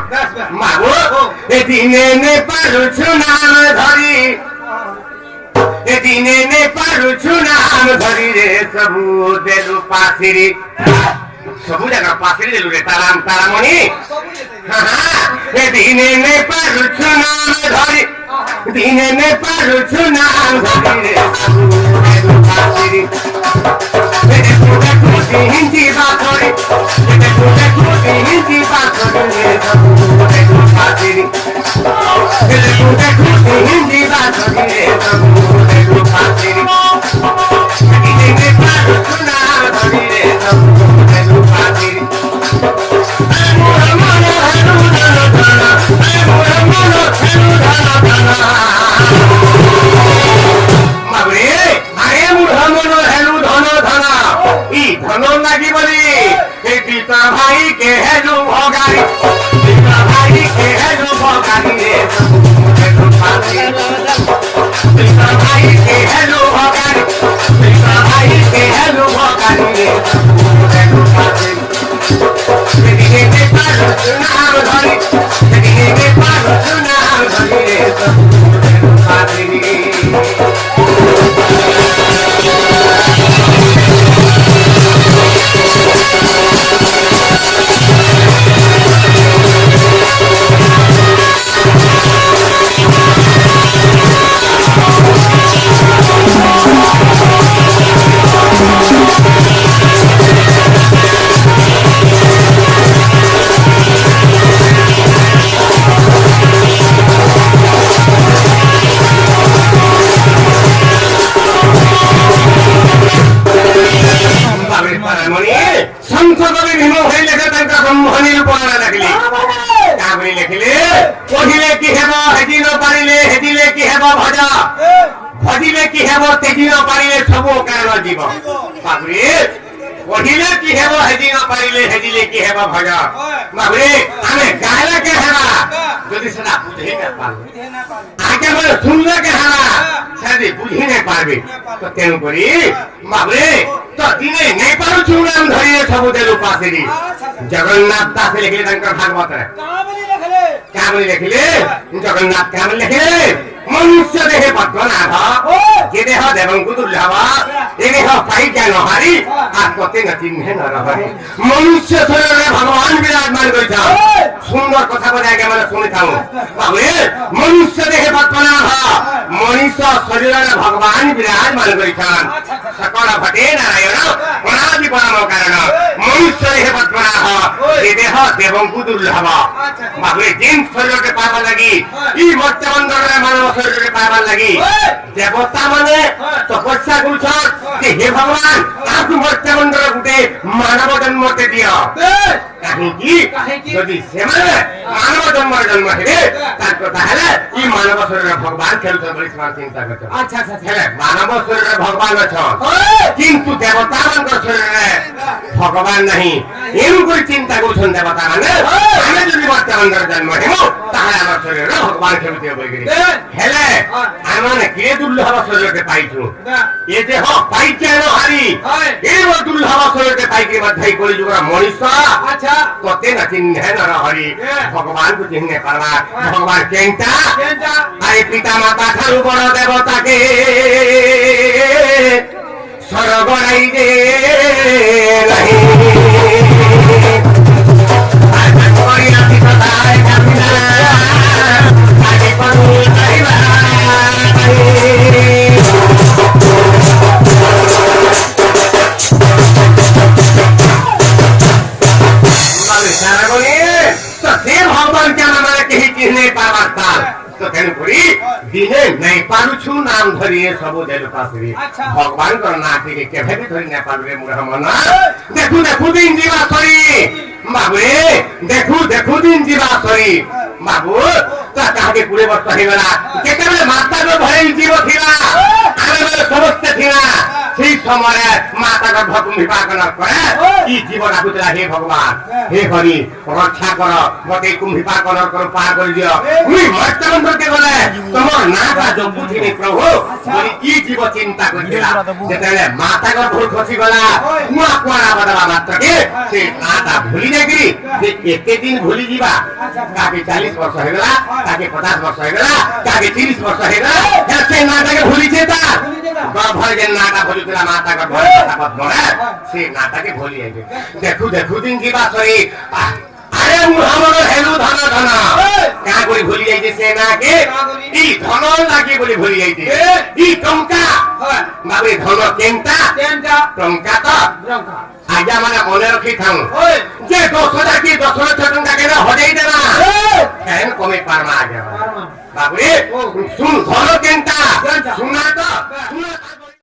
মাগো এদিনে নে পারুছু নাম ধরি এদিনে নে পারুছু নাম ধরি রে সবু দেলু পাখিরি সবু জায়গা পাখিরি দেলু রে তারাম তারামণি এদিনে নে পারুছু নাম ধরি দিনে নে পারুছু নাম ধরি রে সবু দেলু পাখিরি হিন্দি বাসরি হিন্দি বাসরি হিন্দি বাসরি ধন লাগি বলি এই পিতা ভাই কে হেলু ভগারি পিতা ভাই কে হেলু ভগারি রে পিতা ভাই কে হেলু ভগারি পিতা ভাই কে হেলু ভগারি রে সেদিনে কে পারো নাম ধরি সেদিনে কে পারো নাম ধরি রে ভজিলে কি হেব তেজি নপারিলে সবু কারণ জীব বাবুরে পঢ়িলে কি হেব হেজি নপারিলে হেজিলে কি হেব ভজ বাবুরে আমি গাইলে কে হেবা যদি সেটা বুঝি না পারবে আগে বলে শুনলে কে হেবা সেটা বুঝি না পারবে তো তেণু করি বাবুরে তো দিনে নেই পারুছু নাম ধরিয়ে সবু দেলু পাশেরি জগন্নাথ দাস লিখিলে তাঙ্কর ভাগবতরে কাবলি লিখিলে জগন্নাথ কাবলি লিখিলে মনুষ্য দেহে পদ্মনাথ যে দেহ দেবঙ্কু দুর্লভ এ দেহ পাইকা নহারি আর কতে না চিহ্নে নরহরি মনুষ্য শরীরে ভগবান বিরাজমান করেছেন সুন্দর কথা বলে আগে আমরা শুনে থাকো তাহলে মনুষ্য দেহে পদ্মনাথ মনুষ্য শরীরে ভগবান বিরাজমান করেছেন সকল ভটে নারায়ণ অনাদি পরম কারণ মনুষ্য দেহে পদ্মনাথ এ দেহ দেবঙ্কু দুর্লভ বাবুরে জিন শরীরকে পাবার লাগি ই মর্ত্যমণ্ডলের মানব শরীরকে পাবার লাগি দেবতা মানে তপস্যা করছন যে হে ভগবান আপনি মর্ত্যমণ্ডল গুটে মানব জন্মতে দিও কাহিকি যদি সেমানে মানব জন্ম হেবে তার কথা হলে ই মানব শরীরে ভগবান খেলুছেন বলে সমান চিন্তা করছেন আচ্ছা আচ্ছা হেলে মানব শরীরে ভগবান অছন কিন্তু দেবতা ମାନଙ୍କ শরীরে ভগবান নাহি এরু করে চিন্তা করছেন দেবতা মানে আমি যদি মর্ত্যমণ্ডল জন্ম হেব তাহলে আমার শরীরে ভগবান খেলুতে বই গেলি হেলে আমার কিরে দুর্লভ শরীরকে পাইছু এ দেহ পাইছে নহারি এই দুর্লভ শরীরকে পাইকে মধ্যে কলি যুগরা মনুষ্য আচ্ছা কতে না চিহ্নে নরহরি ভগবান কো চিহ্নে পারবা ভগবান কেনটা আরে পিতা মাতা ঠারু বড় দেবতাকে সরগড়াই দে নাই আজ করিয়া পিতায় কামিনা আগে করু নাইবা ভগবান কেন মানে কেহি চিহ্নে পারবার তার তো তেণু করি দিনে নেই পারুছু নাম ধরিয়ে সবু দেলু পাশরি ভগবান কর না থেকে কেভে ধরি না পারবে মুড়া মনা দেখু দেখু দিন জীবা সরি বাবুরে দেখু দেখু দিন জীবা সরি বাবু তা কাকে 20 বর্ষ হয়ে গেলা কেতেবেলে মাতা ধরে জীব থিলা আমি বলে সমস্ত থিলা সেই সময় মাতা গর্ভ কুম্ভীপাকন করে কি জীবন আগুতলা হে ভগবান হে হরি রক্ষা কর মতে কুম্ভীপাকন কর পার করে দিও তুমি মর্তন করতে গলে তোমার নাটা জপুথিনি প্রভু বলি কি জীব চিন্তা করিলা যেতেলে মাতা গর্ভ খসি গলা কুয়া কুয়া বদলা মাত্রকে সে নাটা ভুলি যাই যে এতে দিন ভুলি দিবা কাকে 40 বর্ষ হয়ে গেলা কাকে 50 বর্ষ হয়ে গেলা কাকে 30 বর্ষ হয়ে গেলা সে নাটাকে ভুলিছে তার গর্ভে যে নাটা ভুলিছিলা মাতা গর্ভ পদ্মরে সে নাটাকে ভুলি যাইছে দেখু দেখু দিন কিবা সরি আরে মুহাম্মদ হেলু ধন ধন কা করে ভুলি যাইছে সে নাকে ই ধন লাগে বলে ভুলি যাইছে ই টঙ্কা বাবে ধন কেনটা টঙ্কা তো আজ মানে মনে রাখি থাও যে 10,000 কি 10,000 টঙ্কা কেন হজাই দেবা কেন কমে পারমা আগে বাবুরে শুন ধন কেনটা শোনা তো